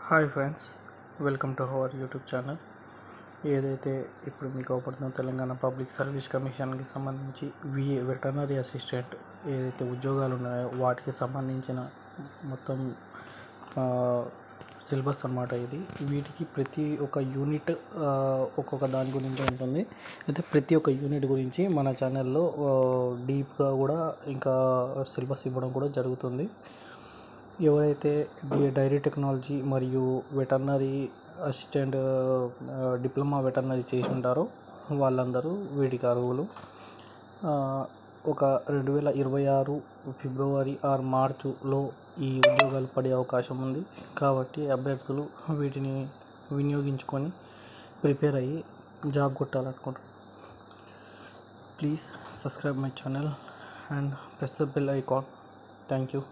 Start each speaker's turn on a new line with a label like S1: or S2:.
S1: Hi friends, welcome to our YouTube channel. ఏదైతే ఇప్పుడు మీకు అవపడుతున్న తెలంగాణ పబ్లిక్ సర్వీస్ కమిషన్కి సంబంధించి వెటర్నరీ అసిస్టెంట్ ఏదైతే ఉద్యోగాలు ఉన్నాయో వాటికి సంబంధించిన మొత్తం సిలబస్ అన్నమాట ఇది. వీటికి ప్రతి ఒక్క యూనిట్ ఒక్కొక్క దాని గురించి ఉంటుంది. అయితే ప్రతి ఒక్క యూనిట్ గురించి మన ఛానల్లో డీప్గా కూడా ఇంకా సిలబస్ ఇవ్వడం కూడా జరుగుతుంది. ఎవరైతే డైరీ టెక్నాలజీ మరియు వెటర్నరీ అసిస్టెంట్ డిప్లొమా వెటర్నరీ చేసి ఉంటారో వాళ్ళందరూ వీటికి అర్హులు. ఒక 2026 ఫిబ్రవరి ఆర్ మార్చిలో ఈ ఉద్యోగాలు పడే అవకాశం ఉంది. కాబట్టి అభ్యర్థులు వీటిని వినియోగించుకొని ప్రిపేర్ అయ్యి జాబ్ కొట్టాలనుకుంటున్నారు. Please subscribe my channel and press the bell icon. Thank you.